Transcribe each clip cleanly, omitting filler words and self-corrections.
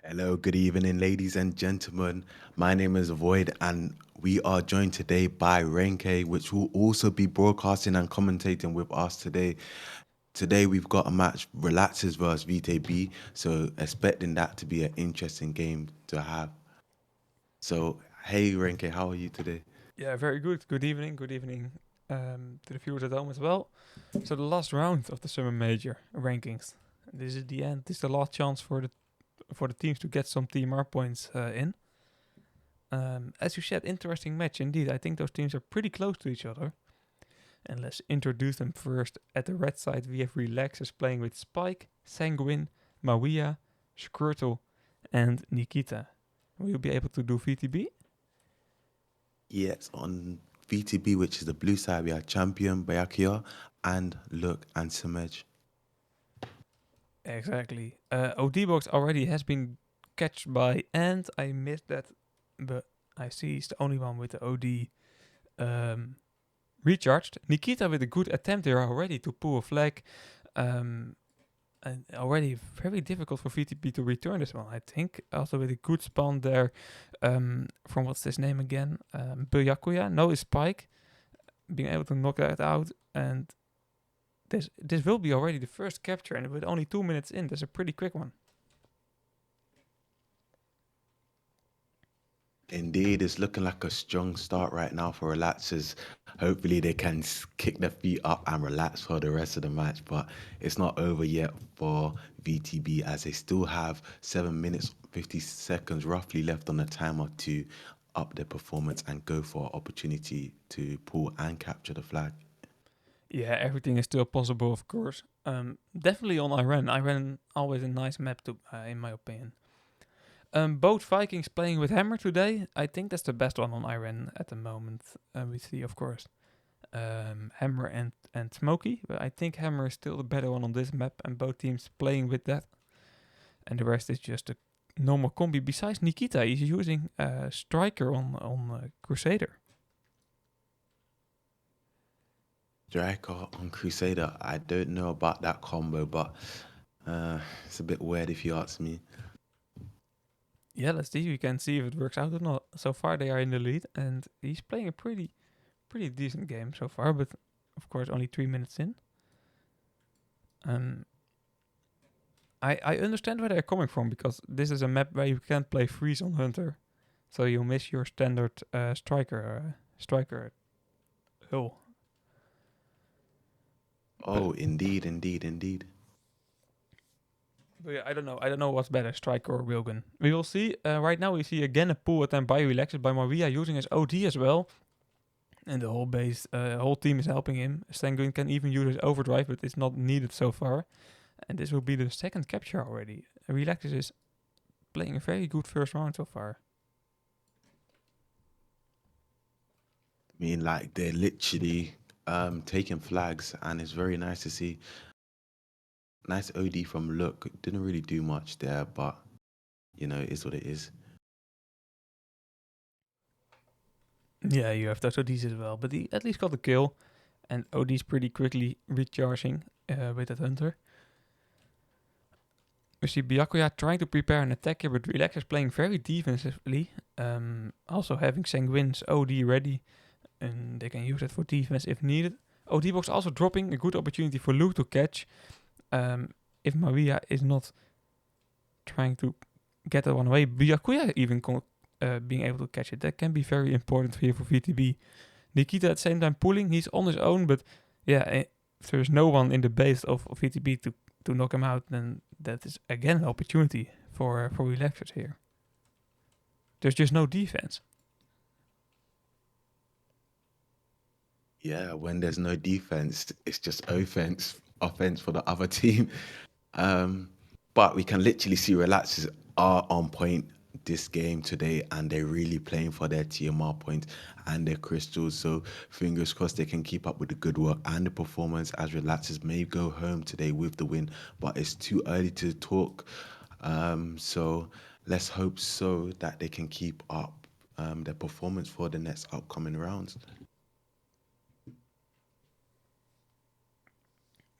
Hello, good evening, ladies and gentlemen. My name is Void, and we are joined today by Renke, which will also be broadcasting and commentating with us today. Today, we've got a match, Relaxers versus VTB, so expecting that to be an interesting game to have. So, hey, Renke, how are you today? Yeah, very good. Good evening. Good evening to the viewers at home as well. So the last round of the summer major rankings. This is the end. This is the last chance for the teams to get some TMR points in. As you said, interesting match indeed. I think those teams are pretty close to each other. And let's introduce them first. At the red side, we have Relaxers playing with Spike, Sanguine, Mawia, Squirtle, and Nikita. Will you be able to do VTB? Yes, on VTB, which is the blue side, we have Champion, Bayakia, and Look and Samej. Exactly. OD box already has been catched by and I missed that, but I see he's the only one with the OD recharged. Nikita with a good attempt there already to pull a flag. And already very difficult for VTB to return this one, I think. Also with a good spawn there from what's his name again? Byakuya. No, it's Spike. Being able to knock that out. And this will be already the first capture, and with only 2 minutes in, that's a pretty quick one. Indeed, it's looking like a strong start right now for Relaxers. Hopefully, they can kick their feet up and relax for the rest of the match. But it's not over yet for VTB, as they still have 7 minutes, 50 seconds roughly left on the timer to up their performance and go for opportunity to pull and capture the flag. Yeah, everything is still possible, of course. Definitely on Iran. Iran always a nice map to, in my opinion. Both Vikings playing with Hammer today. I think that's the best one on Iran at the moment. We see, of course, Hammer and Smokey. But I think Hammer is still the better one on this map, and both teams playing with that. And the rest is just a normal combi. Besides Nikita, he's using Striker on Crusader. Striker on Crusader, I don't know about that combo, but it's a bit weird if you ask me. Yeah, let's see. We can see if it works out or not. So far, they are in the lead, and he's playing a pretty decent game so far. But of course, only 3 minutes in. I understand where they're coming from, because this is a map where you can't play freeze on Hunter, so you miss your standard striker hull. Oh, indeed. But yeah, I don't know what's better, striker or railgun. We will see. Right now we see again a pull attempt by Relaxed by Maria using his OD as well. And the whole base, whole team is helping him. Sanguine can even use his overdrive, but it's not needed so far. And this will be the second capture already. Relaxed is playing a very good first round so far. I mean, like, they're literally taking flags, and it's very nice to see. Nice OD from Look. Didn't really do much there, but it is what it is. Yeah, you have those ODs as well, but he at least got the kill, and OD's pretty quickly recharging with that hunter. We see Byakuya trying to prepare an attack here, but Relax is playing very defensively. Also having Sanguin's OD ready, and they can use it for defense if needed. OD box also dropping a good opportunity for Luke to catch. If Maria is not trying to get that one away, Byakuya even being able to catch it. That can be very important here for VTB. Nikita at the same time pulling, he's on his own, but yeah, if there's no one in the base of VTB to knock him out, then that is again an opportunity for relaxers here. There's just no defense. Yeah, when there's no defense, it's just offense for the other team. Um, but we can literally see Relaxers are on point this game today, and they're really playing for their TMR points and their crystals. So fingers crossed they can keep up with the good work and the performance, as Relaxers may go home today with the win. But it's too early to talk. So let's hope so that they can keep up their performance for the next upcoming rounds.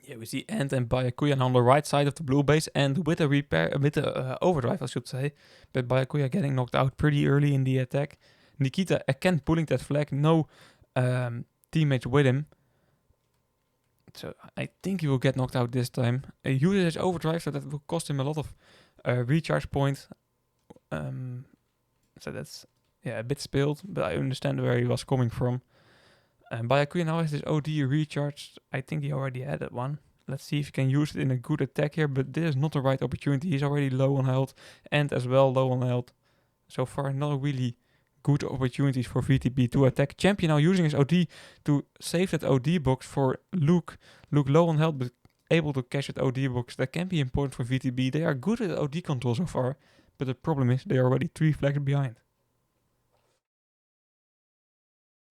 Yeah, we see Ant and Byakuya on the right side of the blue base, and with a overdrive, I should say. But Byakuya getting knocked out pretty early in the attack. Nikita again pulling that flag, no teammates with him. So I think he will get knocked out this time. He uses his overdrive, so that will cost him a lot of recharge points. So that's a bit spilled, but I understand where he was coming from. Byakuya now has his OD recharged. I think he already had that one. Let's see if he can use it in a good attack here, but this is not the right opportunity. He's already low on health, and as well low on health. So far, not really good opportunities for VTB to attack. Champion now using his OD to save that OD box for Luke. Luke low on health, but able to catch that OD box. That can be important for VTB. They are good at OD control so far, but the problem is they are already 3 flags behind.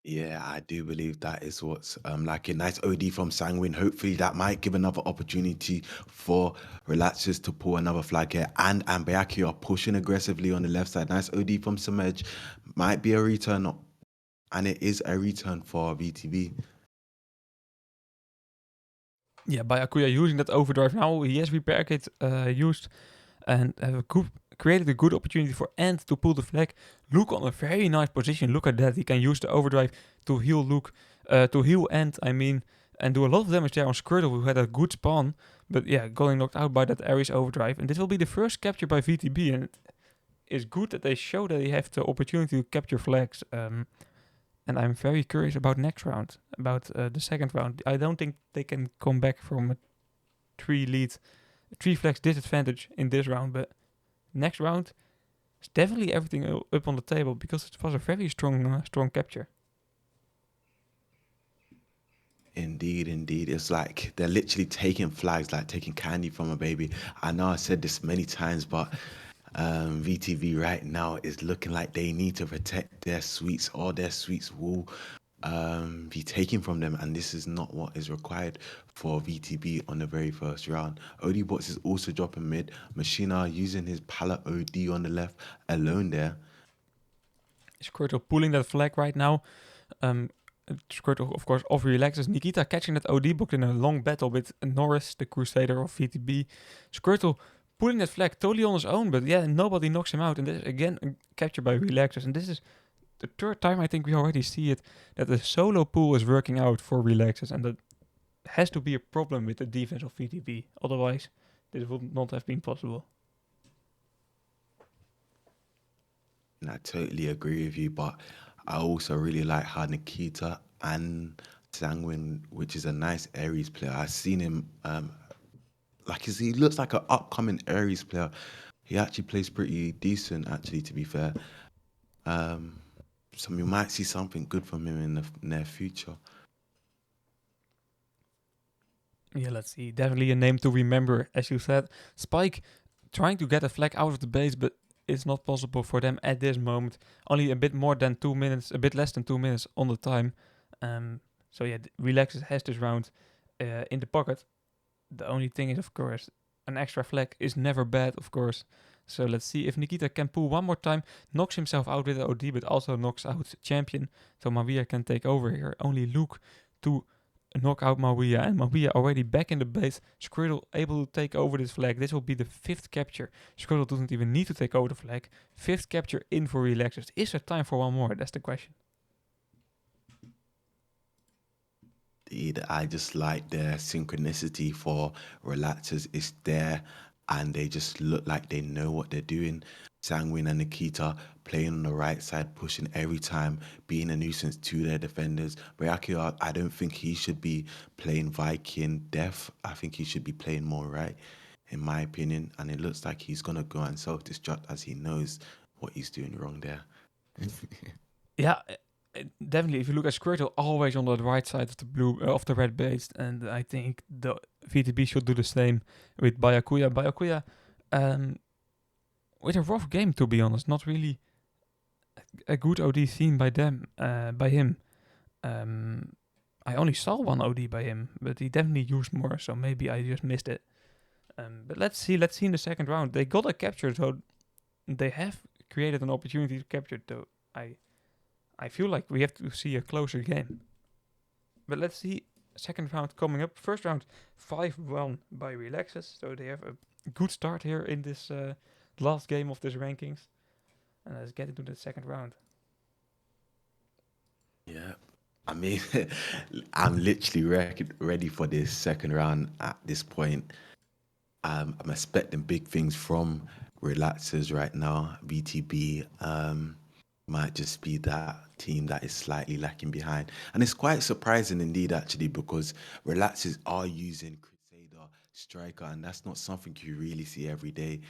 Yeah, I do believe that is what's like a nice OD from Sanguine. Hopefully, that might give another opportunity for Relaxers to pull another flag here. And Ambayaki are pushing aggressively on the left side. Nice OD from Samej. Might be a return, and it is a return for VTB. Yeah, Byakuya using that overdrive now. He has repair kit used and have created a good opportunity for Ant to pull the flag. Luke on a very nice position. Look at that. He can use the overdrive to heal Luke, to heal Ant, I mean, and do a lot of damage there on Squirtle, who had a good spawn. But yeah, going knocked out by that Ares overdrive. And this will be the first capture by VTB. And it's good that they show that they have the opportunity to capture flags. And I'm very curious about next round, about the second round. I don't think they can come back from a 3 flags disadvantage in this round, but next round is definitely everything up on the table because it was a very strong capture. Indeed, indeed. It's like they're literally taking flags, like taking candy from a baby. I know I said this many times, but VTV right now is looking like they need to protect their sweets, or their sweets will be taken from them, and this is not what is required for VTB on the very first round. ODBots is also dropping mid. Machina using his pallet OD on the left alone there. Squirtle pulling that flag right now. Squirtle, of course, off relaxes. Nikita catching that OD book in a long battle with Norris, the Crusader of VTB. Squirtle pulling that flag totally on his own, but yeah, nobody knocks him out. And this is again a capture by relaxers. And this is the third time I think we already see it, that the solo pool is working out for relaxers, and that has to be a problem with the defense of VTB. Otherwise, this would not have been possible. And I totally agree with you, but I also really like how Nikita and Sanguine, which is a nice Ares player. I've seen him he looks like an upcoming Ares player. He actually plays pretty decent, actually, to be fair. So we might see something good from him in the near future. Yeah, let's see. Definitely a name to remember, as you said. Spike trying to get a flag out of the base, but it's not possible for them at this moment. Only a bit more than 2 minutes, a bit less than 2 minutes on the time. So yeah, Relaxes has this round in the pocket. The only thing is, of course, an extra flag is never bad, of course. So let's see if Nikita can pull one more time, knocks himself out with the OD, but also knocks out Champion. So Maria can take over here. Only Luke to knock out Maria, and Maria already back in the base. Squirtle able to take over this flag. This will be the 5th capture. Squirtle doesn't even need to take over the flag. 5th capture in for Relaxers. Is there time for one more? That's the question. Indeed, I just like the synchronicity for relaxers is there, and they just look like they know what they're doing. Sangwin and Nikita playing on the right side, pushing every time, being a nuisance to their defenders. Byakuya, I don't think he should be playing Viking Def. I think he should be playing more right, in my opinion. And it looks like he's gonna go and self-destruct as he knows what he's doing wrong there. Yeah, definitely. If you look at Squirtle, always on the right side of the blue of the red base, and I think the VTB should do the same with Byakuya. Byakuya, with a rough game to be honest, not really a good OD seen by them, by him. I only saw one OD by him, but he definitely used more, so maybe I just missed it. But let's see in the second round. They got a capture, so they have created an opportunity to capture. Though I feel like we have to see a closer game. But let's see. Second round coming up. First round 5-1 by Relaxes, so they have a good start here in this last game of this rankings. And let's get into the second round. Yeah. I mean, I'm literally ready for this second round at this point. I'm expecting big things from relaxers right now. VTB might just be that team that is slightly lacking behind. And it's quite surprising indeed, actually, because relaxers are using Crusader Striker, and that's not something you really see every day.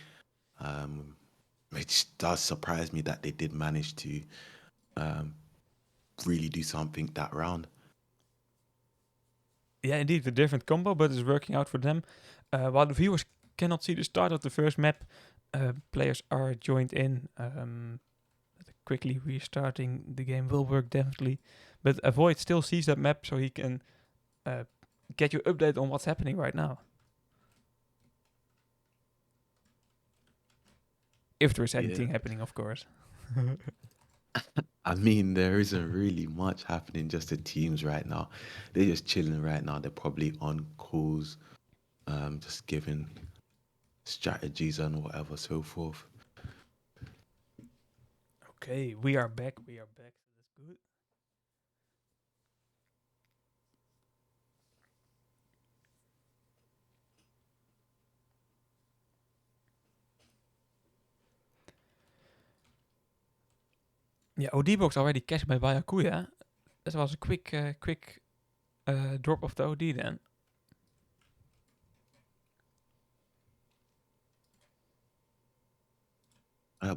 Which does surprise me that they did manage to um, really do something that round. Yeah, indeed, a different combo, but it's working out for them. While the viewers cannot see the start of the first map, players are joined in. Quickly restarting the game will work definitely, but Avoid still sees that map, so he can get you update on what's happening right now. If there is Yeah. anything happening, of course. I mean, there isn't really much happening, just the teams right now. They're just chilling right now. They're probably on calls, just giving strategies and whatever, so forth. Okay, we are back. We are back. That's good. Yeah, OD box already cashed by Bayakuya. That was a quick drop of the OD then.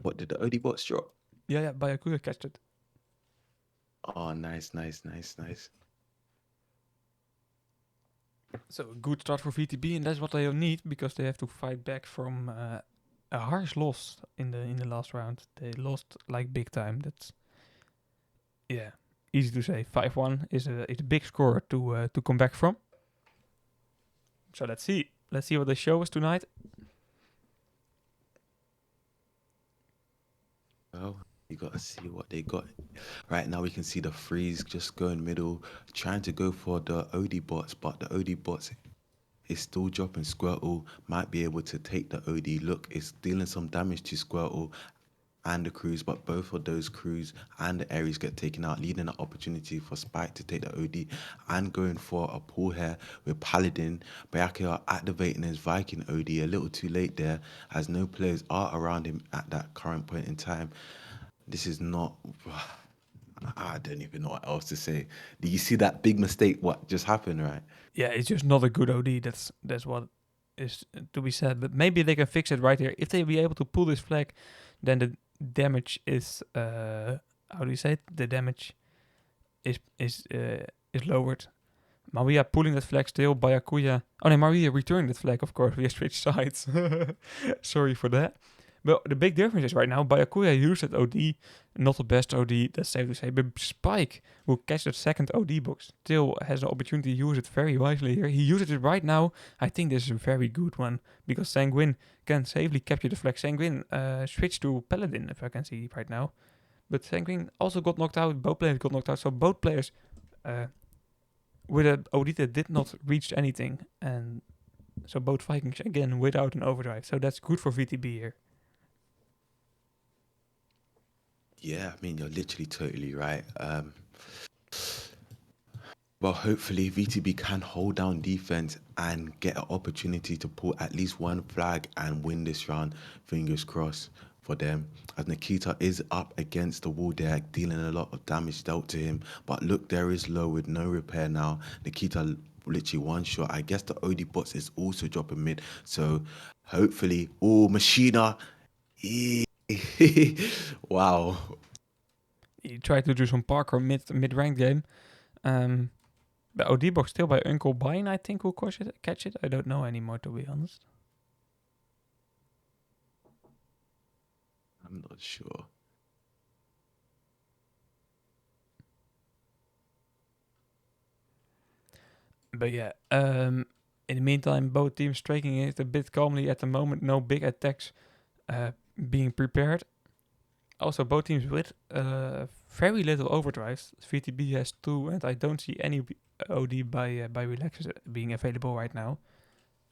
What did the OD bots drop? Yeah, Bayakuya cashed it. Oh, nice, nice, nice, nice. So a good start for VTB, and that's what they need because they have to fight back from a harsh loss in the last round. They lost like big time. That's easy to say. 5-1 is a big score to come back from. So let's see what they show us tonight. Well, you gotta see what they got. Right now, we can see the freeze just going middle, trying to go for the OD bots, but the OD bots is still dropping. Squirtle might be able to take the OD. Look, it's dealing some damage to Squirtle and the crews, but both of those crews and the Aries get taken out, leading an opportunity for Spike to take the OD and going for a pull here with Paladin. Byakuya activating his Viking OD a little too late there, as no players are around him at that current point in time. This is not. I don't even know what else to say. Do you see that big mistake? What just happened, right? Yeah, it's just not a good OD. That's what is to be said. But maybe they can fix it right here. If they be able to pull this flag, then the damage is how do you say it? The damage is lowered. Maria pulling that flag still. Bayakuya. Oh no, Maria returning that flag. Of course, we have switched sides. Sorry for that. But the big difference is right now, Byakuya used that OD, not the best OD, that's safe to say, but Spike, who catch that second OD box, still has an opportunity to use it very wisely here. He uses it right now. I think this is a very good one, because Sanguine can safely capture the flag. Sanguine switched to Paladin, if I can see right now. But Sanguine also got knocked out, both players got knocked out, so both players uh, with an OD that did not reach anything, and so both Vikings again without an overdrive. So that's good for VTB here. Yeah, I mean, you're literally totally right. Well, hopefully VTB can hold down defense and get an opportunity to pull at least one flag and win this round. Fingers crossed for them. As Nikita is up against the wall there, dealing a lot of damage dealt to him. But look, there is low with no repair now. Nikita literally one shot. I guess the OD bots is also dropping mid. So hopefully, oh, Machina. Wow. He tried to do some parkour mid ranked game. Um, the OD box still by Uncle Bine, I think, will catch it. I don't know anymore, to be honest. I'm not sure. But yeah, in the meantime, both teams striking it a bit calmly at the moment. No big attacks being prepared. Also, both teams with very little overdrives. VTB has 2, and I don't see any OD by Relaxes being available right now.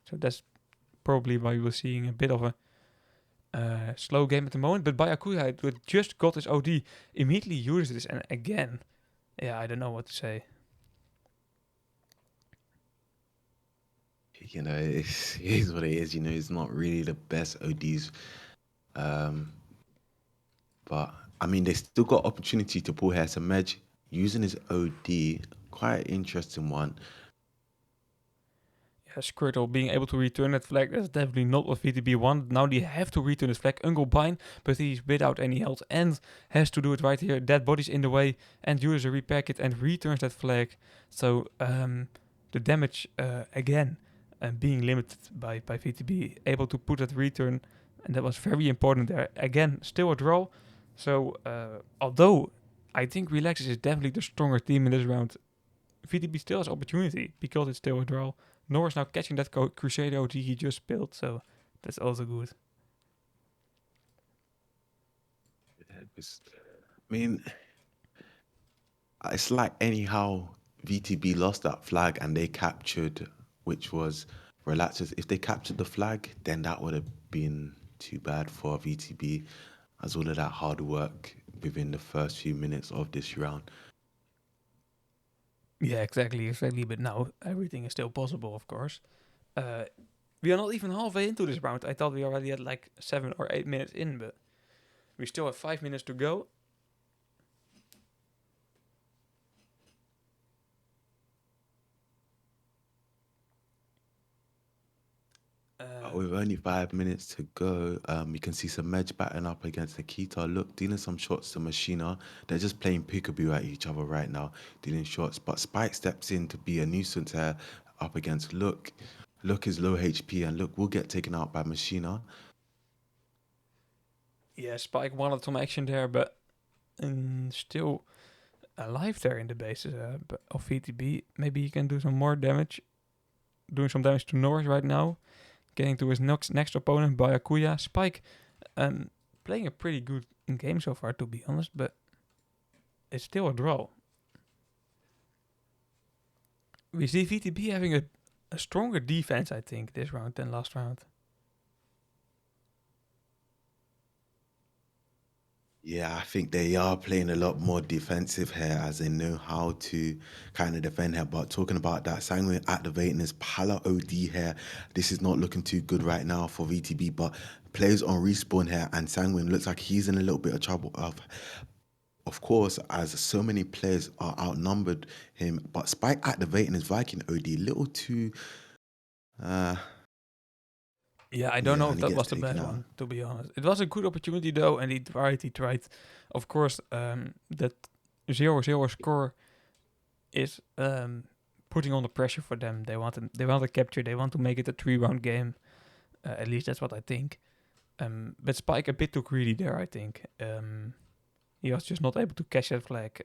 So that's probably why we're seeing a bit of a slow game at the moment. But Byakuya, who just got his OD, immediately uses this, and again, yeah, I don't know what to say. You know, it is what it is. You know, it's not really the best ODs. Um, but I mean, they still got opportunity to pull here. So Medj using his OD, quite an interesting one. Yeah, Squirtle being able to return that flag, that's definitely not what VTB wanted. Now they have to return this flag. Uncle Bine, but he's without any health and has to do it right here. Dead body's in the way, and uses a repair kit and returns that flag. So the damage again being limited by VTB, able to put that return, and that was very important there. Again, still a draw. So although I think Relaxes is definitely the stronger team in this round, VTB still has opportunity because it's still a draw. Norris now catching that Crusader OG he just spilled, so that's also good. I mean, it's like anyhow VTB lost that flag and they captured, which was Relaxers. If they captured the flag, then that would have been too bad for VTB, as all of that hard work within the first few minutes of this round. Yeah, exactly. But now everything is still possible, of course. Uh, we are not even halfway into this round. I thought we already had like 7 or 8 minutes in, but we still have 5 minutes to go. With only 5 minutes to go, you can see some Medj batting up against Nikita. Look, dealing some shots to Machina. They're just playing peekaboo at each other right now, dealing shots. But Spike steps in to be a nuisance here up against Look. Look is low HP, and Look will get taken out by Machina. Yeah, Spike wanted some action there, but still alive there in the base of VTB. Maybe he can do some more damage. Doing some damage to Norris right now. Getting to his next opponent, Byakuya. Spike playing a pretty good game so far, to be honest, but it's still a draw. We see VTB having a stronger defense, I think, this round than last round. Yeah, I think they are playing a lot more defensive here as they know how to kind of defend here. But talking about that, Sanguine activating his Pala OD here. This is not looking too good right now for VTB, but players on respawn here, and Sanguine looks like he's in a little bit of trouble. Of course, as so many players are outnumbered him, but Spike activating his Viking OD, little too, uh, Yeah, I don't yeah, know and if he that gets was the taken best out. one, to be honest. It was a good opportunity, though, and he tried. He tried. Of course, that 0-0 score is putting on the pressure for them. They want to capture. They want to make it a 3-round game. At least that's what I think. But Spike a bit too greedy there, I think. He was just not able to catch that flag.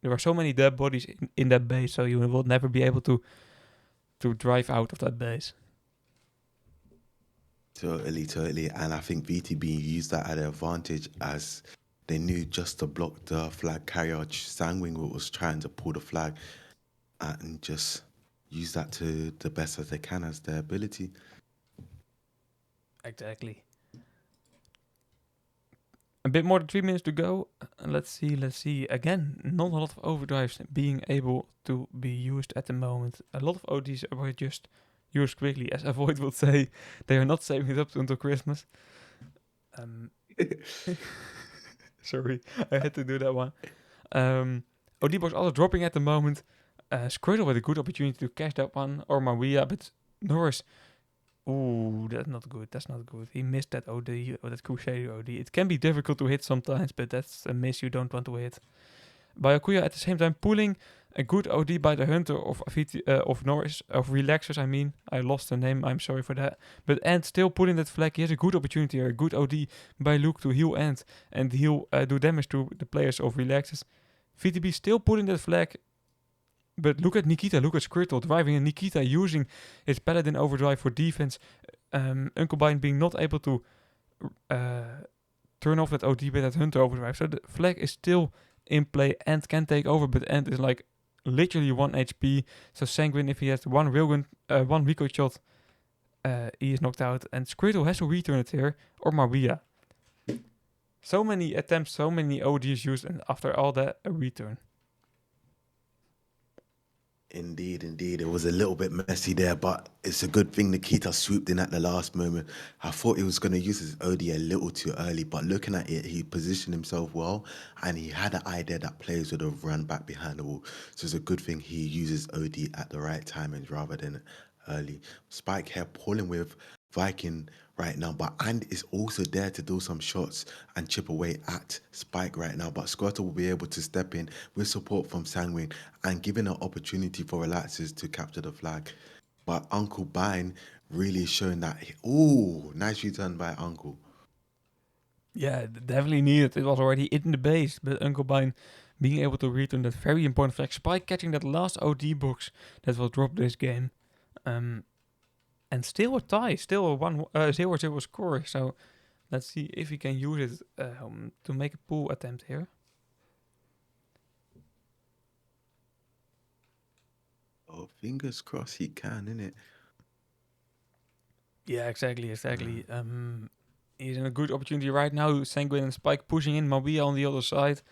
There were so many dead bodies in that base, so you will never be able to drive out of that base. Totally. And I think VTB used that at their advantage as they knew just to block the flag carrier. Sangwing was trying to pull the flag and just use that to the best as they can as their ability. Exactly. A bit more than 3 minutes to go. Let's see. Again, not a lot of overdrives being able to be used at the moment. A lot of ODs were just used quickly, as Avoid would say. They are not saving it up until Christmas. Sorry, I had to do that one. OD was also dropping at the moment. Squirtle with a good opportunity to catch that one, or Maria, but Norris. Ooh, that's not good. That's not good. He missed that OD, or that Crusader OD. It can be difficult to hit sometimes, but that's a miss you don't want to hit. Byakuya at the same time pulling a good OD by the Hunter of Norris, of Relaxers, I mean. I lost the name, I'm sorry for that. But Ant still pulling that flag. He has a good opportunity here, a good OD by Luke to heal Ant, and he'll do damage to the players of Relaxers. VTB still pulling that flag. But look at Nikita, look at Squirtle driving, and Nikita using his Paladin Overdrive for defense. Uncle Bine being not able to turn off that OD with that Hunter Overdrive. So the flag is still in play. Ant can take over, but Ant is like literally 1 HP. So Sanguine, if he has one Rico shot, he is knocked out. And Squirtle has to return it here, or Maria. So many attempts, so many ODs used, and after all that, a return. Indeed. It was a little bit messy there, but it's a good thing Nikita swooped in at the last moment. I thought he was going to use his OD a little too early, but looking at it, he positioned himself well, and he had an idea that players would have run back behind the wall. So it's a good thing he uses OD at the right time and rather than early. Spike here pulling with Viking right now, and is also there to do some shots and chip away at Spike right now. But Squirtle will be able to step in with support from Sanguine and giving an opportunity for Relaxers to capture the flag. But Uncle Bine really showing that. Oh, nice return by Uncle. Yeah, definitely needed. It was already in the base, but Uncle Bine being able to return that very important flag. Spike catching that last OD box that will drop this game. And still a tie, still a 0-0 score. So let's see if he can use it to make a pull attempt here. Oh, fingers crossed he can, innit? Yeah, exactly. He's in a good opportunity right now. Sanguine and Spike pushing in, Mabia on the other side.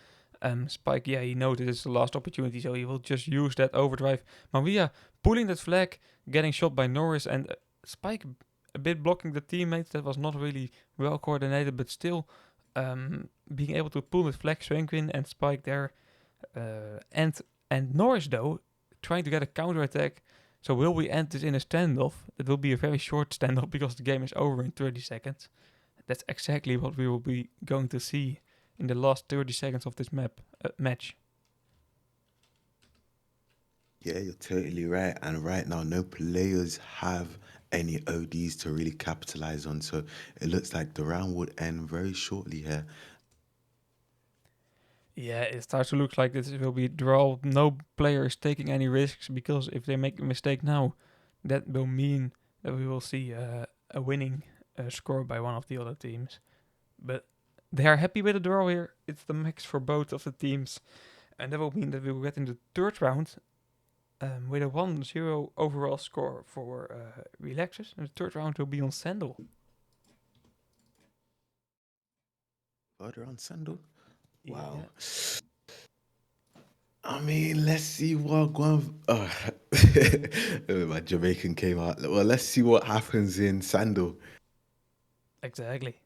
Spike, yeah, he knows it's the last opportunity, so he will just use that overdrive. Mabia pulling that flag, getting shot by Norris, and Spike a bit blocking the teammates. That was not really well coordinated, but still being able to pull that flag. Sanguine and Spike there. And Norris, though, trying to get a counter attack. So will we end this in a standoff? It will be a very short standoff because the game is over in 30 seconds. That's exactly what we will be going to see in the last 30 seconds of this match. Yeah, you're totally right. And right now, no players have any ODs to really capitalize on. So it looks like the round would end very shortly here. Yeah, it starts to look like this will be draw. No player is taking any risks because if they make a mistake now, that will mean that we will see a winning score by one of the other teams. But they are happy with the draw here. It's the max for both of the teams. And that will mean that we will get in the third round with a 1-0 overall score for Relaxers. And the third round will be on Sandal. Further on Sandal? Wow. Yeah. I mean, let's see what my Jamaican came out. Well, let's see what happens in Sandal. Exactly.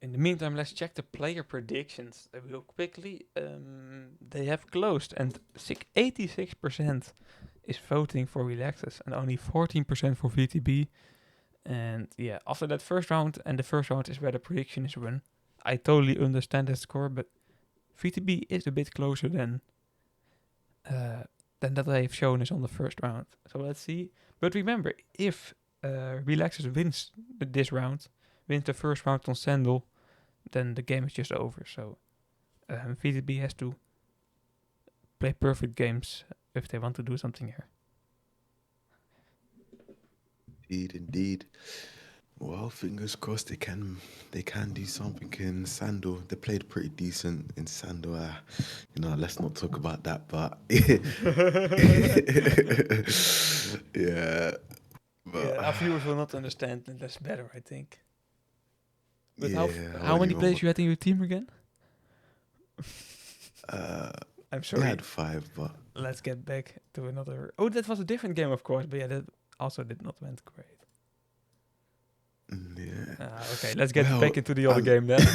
In the meantime, let's check the player predictions real quickly. They have closed, and 86% is voting for Relaxes, and only 14% for VTB. And yeah, after that first round, and the first round is where the prediction is run. I totally understand that score, but VTB is a bit closer than that they've shown us on the first round. So let's see. But remember, if Relaxes wins this round, wins the first round on Sandal, then the game is just over. So VTB has to play perfect games if they want to do something here. Indeed, indeed. Well, fingers crossed they can do something in Sandal. They played pretty decent in Sandal. Let's not talk about that. But yeah, but Yeah, our viewers will not understand, and that's better, I think. But yeah, I how wouldn't many even. players you had in your team again? Uh, I'm we sorry. had five, but Let's get back to another. Oh, that was a different game, of course. But yeah, that also did not went great. yeah. Okay, let's get Well, back into the other I'm. game then.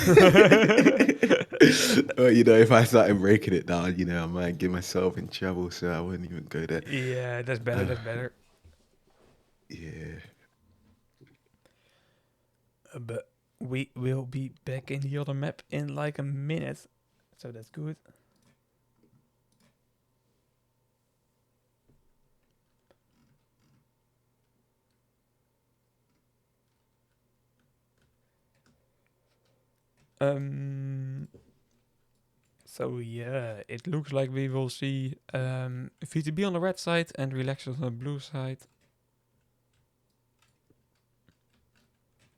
Well, if I started breaking it down, I might get myself in trouble, so I wouldn't even go there. Yeah, that's better. Uh, That's better. yeah. But we will be back in the other map in like a minute, so that's good. So yeah, it looks like we will see VTB on the red side and Relax on the blue side.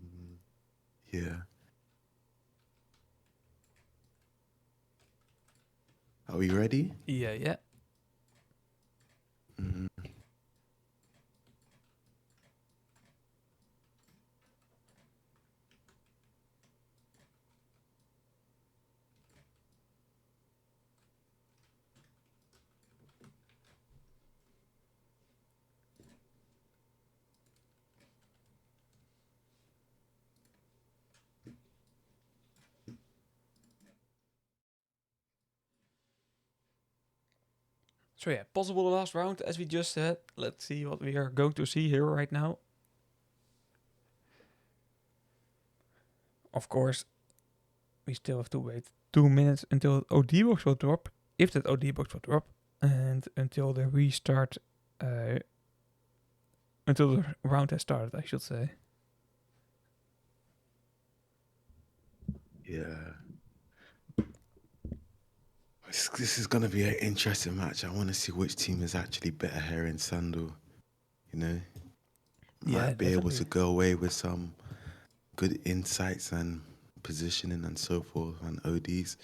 Mm, yeah. Are we ready? Yeah, yeah. Mm, So yeah, possible the last round as we just said. Let's see what we are going to see here right now. Of course, we still have to wait 2 minutes until OD box will drop, if that OD box will drop, and until the restart, until the round has started, I should say. yeah. This is gonna be an interesting match. I want to see which team is actually better here in Sandal. You know, Yeah, might be able to definitely. go away with some good insights and positioning and so forth and ODs.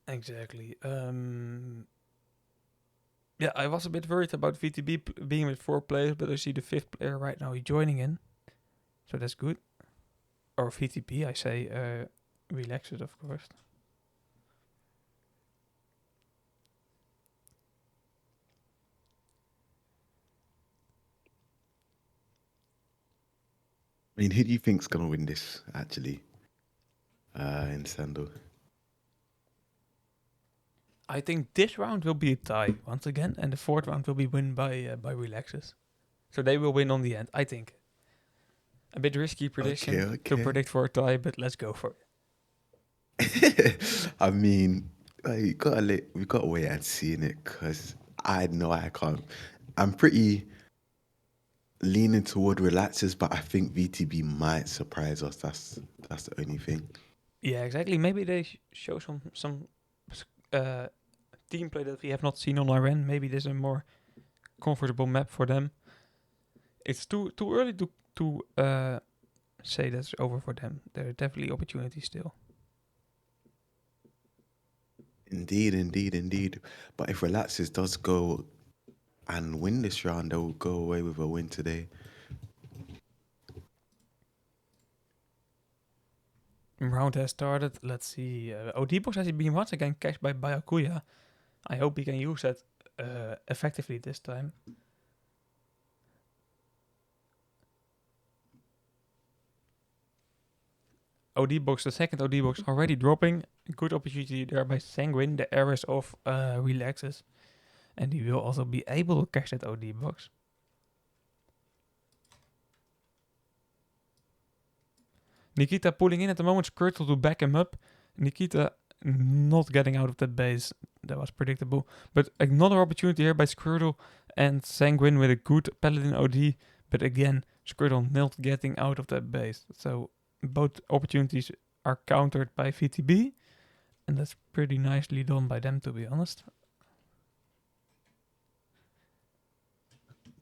Exactly. Yeah, I was a bit worried about VTB being with 4 players, but I see the fifth player right now. He's joining in, so that's good. Or VTB, I say. Relax it, of course. I mean, who do you think's gonna win this actually in Sandal? I think this round will be a tie once again, and the fourth round will be won by Relaxes. So they will win on the end, I think. A bit risky Okay, prediction to okay. predict for a tie, but let's go for it. I mean, we gotta wait and see in it because I know I can't. I'm pretty leaning toward relaxers, but I think VTB might surprise us. That's the only thing. Yeah, exactly. Maybe they show some uh, team play that we have not seen on our end. Maybe there's a more comfortable map for them. It's too early to say that's over for them. There are definitely opportunities still. Indeed, indeed, indeed. But if relaxers does go and win this round, they'll go away with a win today. Round has started. Let's see. OD box has been once again cashed by Bayakuya. I hope he can use that effectively this time. OD box, the second OD box already dropping. Good opportunity there by Sanguine, the heiress of Relaxes. And he will also be able to cash that OD box. Nikita pulling in at the moment. Skirtle to back him up. Nikita not getting out of that base. That was predictable. But another opportunity here by Squirtle and Sanguine with a good Paladin OD. But again, Squirtle not getting out of that base. So both opportunities are countered by VTB. And that's pretty nicely done by them, to be honest.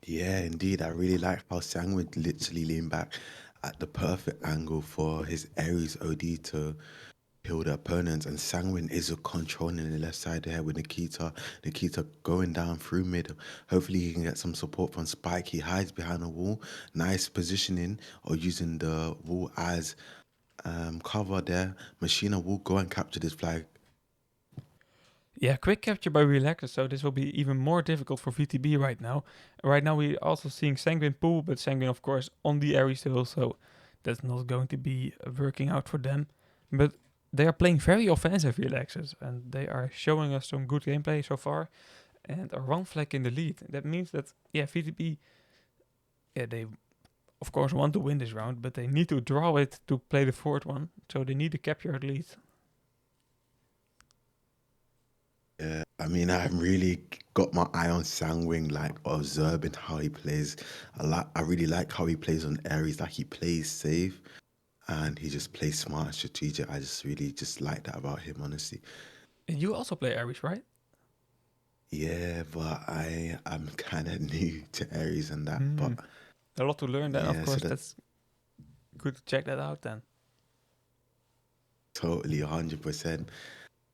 Yeah, indeed. I really like how Sang would literally lean back at the perfect angle for his Ares OD to kill the opponents. And Sangwin is a controlling the left side there with Nikita. Nikita going down through mid. Hopefully he can get some support from Spike. He hides behind the wall. Nice positioning or using the wall as cover there. Machina will go and capture this flag. Yeah, quick capture by Relaxer, so this will be even more difficult for VTB right now. Right now we're also seeing Sanguine pull, but Sanguine of course on the area still, so that's not going to be working out for them. But they are playing very offensive Relaxers, and they are showing us some good gameplay so far, and are one flag in the lead. That means that, yeah, VTB, yeah, they of course want to win this round, but they need to draw it to play the fourth one, so they need to capture at least. Yeah, I mean, I've really got my eye on Sangwing, like observing how he plays. I really like how he plays on Ares. Like he plays safe and he just plays smart and strategic. I just really just like that about him, honestly. And you also play Ares, right? Yeah, but I'm kind of new to Ares and that. But Hmm. A lot to learn then, of yeah, so course. that That's good to check that out then. totally 100%.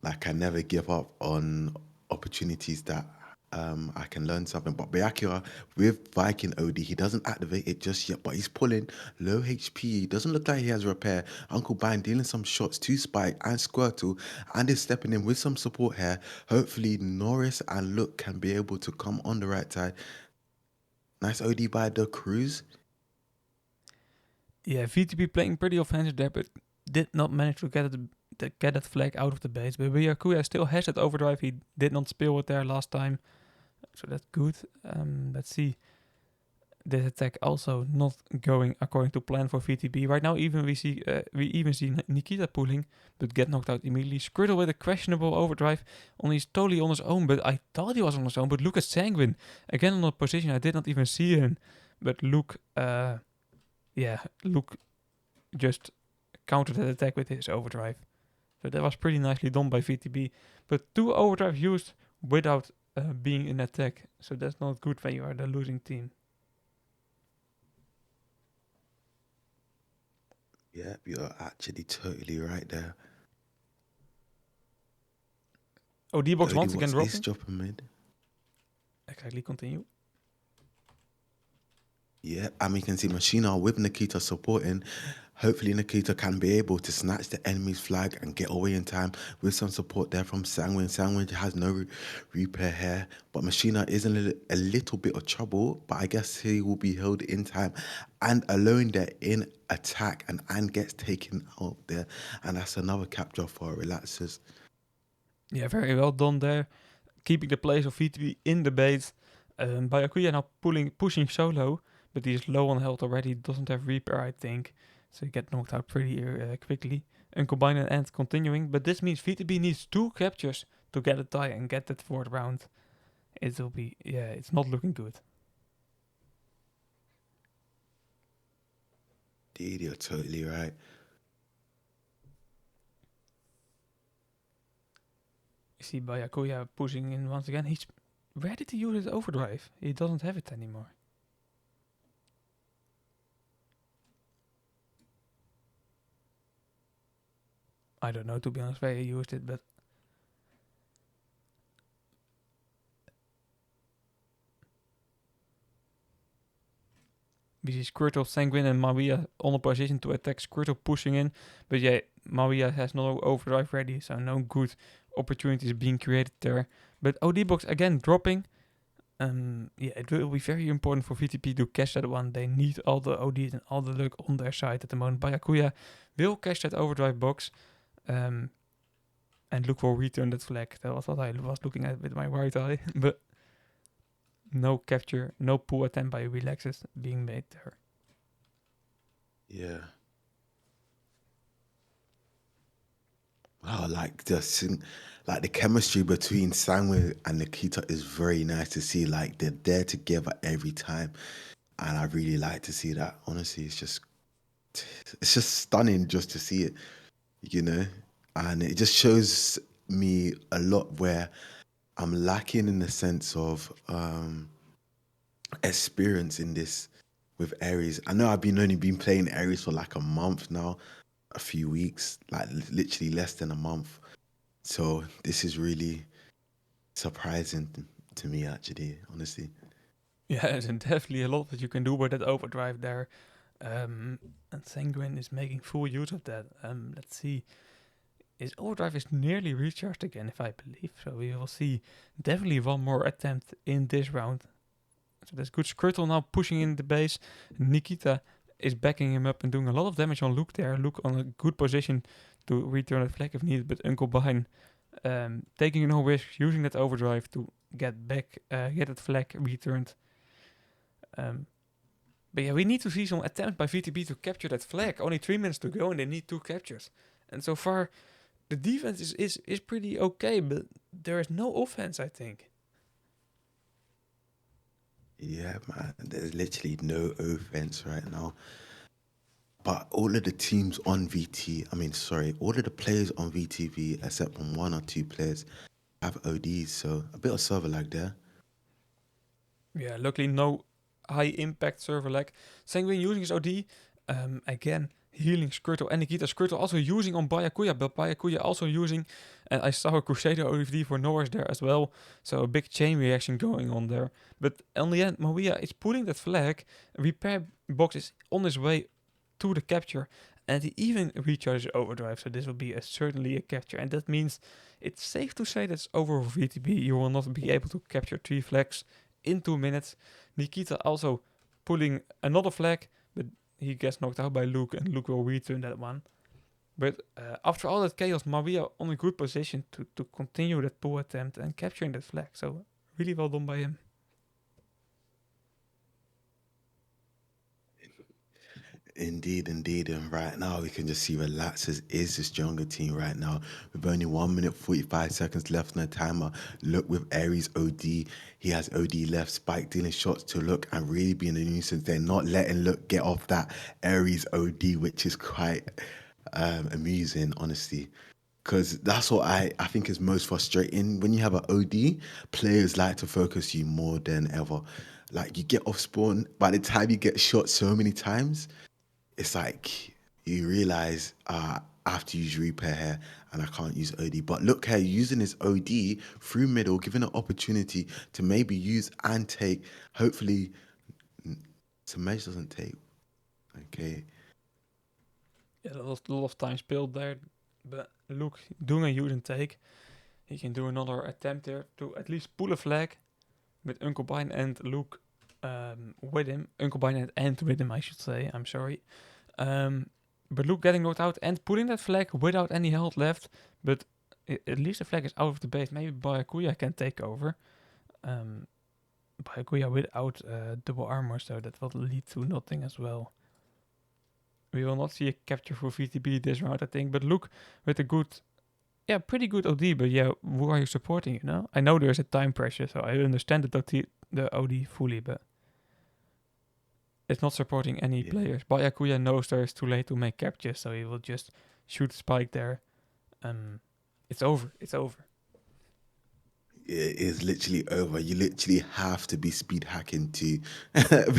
Like I never give up on opportunities that I can learn something. But Byakuya with Viking OD, he doesn't activate it just yet, but he's pulling low HP. He doesn't look like he has repair. Uncle Bine dealing some shots to Spike and Squirtle and is stepping in with some support here. Hopefully Norris and Look can be able to come on the right side. Nice OD by the Cruise. Yeah, VTB playing pretty offensive there, but did not manage to get that flag out of the base. But Byakuya still has that overdrive. He did not spill it there last time, so that's good. Let's see. This attack also not going according to plan for VTB. Right now, even we even see Nikita pulling, but get knocked out immediately. Squirtle with a questionable overdrive he's totally on his own, but I thought he was on his own. But look at Sanguine again on the position. I did not even see him, but Luke, Luke just countered that attack with his overdrive. So that was pretty nicely done by VTB. But two overdrive used without being in attack, so that's not good when you are the losing team. Yeah, you're actually totally right there. Oh, D-Box OD once again Watts is dropping. dropping mid. Exactly, continue. Yeah, and we can see Machina with Nikita supporting. Hopefully Nikita can be able to snatch the enemy's flag and get away in time with some support there from Sangwin. Sangwin has no repair here, but Machina is in a little bit of trouble, but I guess he will be held in time and alone there in attack and gets taken out there. And that's another capture for Relaxers. Yeah, very well done there. Keeping the place of VTB in the bait. Byakuya now pushing solo, but he is low on health already. Doesn't have repair, I think. So he get knocked out pretty quickly. Uncombine and end continuing. But this means VTB needs two captures to get a tie and get that fourth round. It will be, yeah, it's not looking good. Dude, you're totally right. You see Byakuya pushing in once again. Where did he use his overdrive? He doesn't have it anymore. I don't know, to be honest, where he used it, but we see Squirtle, Sanguine, and Maria on a position to attack. Squirtle pushing in, but yeah, Maria has no overdrive ready, so no good opportunities being created there. But OD Box again dropping. Yeah, it will be very important for VTP to catch that one. They need all the ODs and all the luck on their side at the moment. Byakuya will catch that overdrive box. And look for return that flag. That was what I was looking at with my right eye. But no capture, no pull attempt by Relaxes being made there. Yeah. Oh, like the chemistry between Sangwon and Nikita is very nice to see. Like they're there together every time, and I really like to see that. Honestly, it's just stunning just to see it, you know, and it just shows me a lot where I'm lacking in the sense of experience in this with Aries. I know I've been only been playing Aries for like a month now, a few weeks, like literally less than a month. So this is really surprising to me, actually, honestly. Yeah, there's definitely a lot that you can do with that overdrive there. And Sanguine is making full use of that. Let's see. His overdrive is nearly recharged again, if I believe. So we will see definitely one more attempt in this round. So that's good. Skrtl now pushing in the base. Nikita is backing him up and doing a lot of damage on Luke there. Luke on a good position to return the flag if needed, but Uncle behind taking no risk, using that overdrive to get back, get that flag returned. Um, but yeah, we need to see some attempt by VTB to capture that flag. Only 3 minutes to go, and they need 2 captures. And so far, the defense is pretty okay, but there is no offense, I think. Yeah, man, there's literally no offense right now. But all of the teams on I mean, sorry, all of the players on VTV, except from one or two players, have ODs. So a bit of server lag there. Yeah, luckily no high impact server lag. Sanguine using his OD. Again, healing Skrtl and Nikita. Skrtl also using on Byakuya, but Byakuya also using. And I saw a Crusader OD for Norris there as well. So a big chain reaction going on there. But in the end, Maria is pulling that flag. Repair box is on his way to the capture. And he even recharges overdrive. So this will be certainly a capture. And that means it's safe to say that's over for VTB. You will not be able to capture 3 flags in 2 minutes. Nikita also pulling another flag, but he gets knocked out by Luke, and Luke will return that one. But after all that chaos, Maria on a good position to continue that pull attempt and capturing that flag. So really well done by him. Indeed, indeed. And right now, we can just see Relaxers is the stronger team right now. With only 1 minute, 45 seconds left on the timer. Look with Aries OD. He has OD left. Spike dealing shots to Look and really being a nuisance. They're not letting Look get off that Aries OD, which is quite amusing, honestly. Because that's what I think is most frustrating. When you have an OD, players like to focus you more than ever. Like you get off spawn, by the time you get shot so many times, it's like you realize I have to use repair here and I can't use OD. But look here, using his OD through middle, giving an opportunity to maybe use and take. Hopefully, Samej doesn't take. Okay. Yeah, there was a lot of time spilled there, but Luke doing a use and take. He can do another attempt there to at least pull a flag with Uncle Bine and Luke with him. Uncle Bine and with him, I should say. I'm sorry. Um, but Luke getting knocked out and pulling that flag without any health left. But at least the flag is out of the base. Maybe Byakuya can take over. Byakuya without double armor, so that will lead to nothing as well. We will not see a capture for VTB this round, I think. But Luke with a good, yeah, pretty good OD. But yeah, who are you supporting? You know, I know there's a time pressure, so I understand the OD fully, but it's not supporting any Yeah. players. Byakuya knows there it's too late to make captures, so he will just shoot Spike there. It's over. It's over. It is literally over. You literally have to be speed hacking to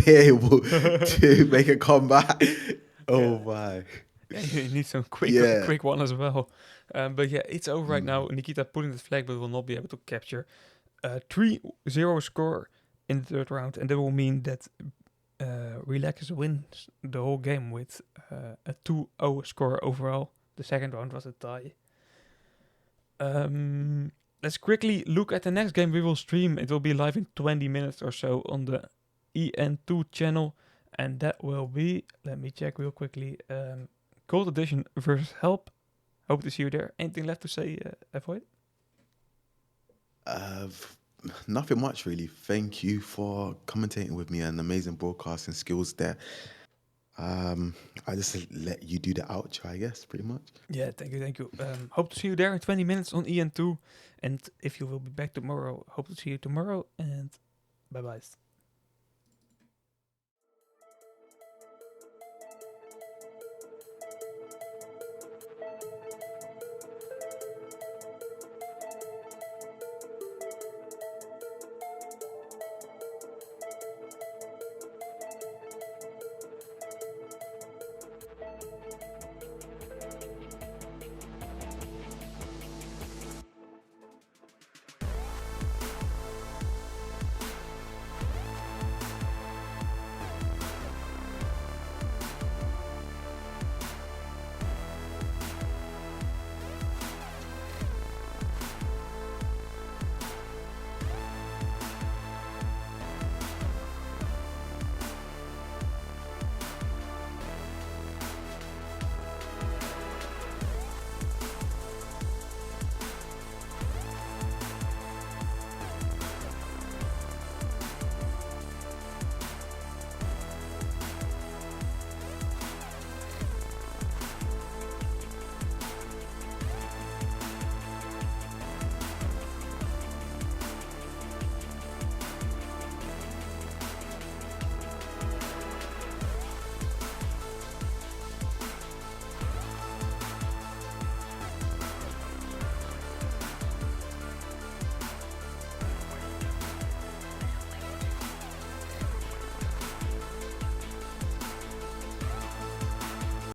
be able to make a comeback. Yeah, Oh my. yeah. You need some Yeah. quick one as well. But yeah, it's over right now. Mm. Nikita pulling the flag, but will not be able to capture. 3-0 score in the third round, and that will mean that Relax wins the whole game with a 2-0 score overall. The second round was a tie. Let's quickly look at the next game we will stream. It will be live in 20 minutes or so on the EN2 channel. And that will be, let me check real quickly, Gold Edition versus Help. Hope to see you there. Anything left to say, Avoid? Uh, Nothing much really. Thank you for commentating with me and amazing broadcasting skills there. I just let you do the outro, I guess, pretty much. Yeah, thank you, thank you. Hope to see you there in 20 minutes on EN2. And if you will be back tomorrow, hope to see you tomorrow. And bye bye.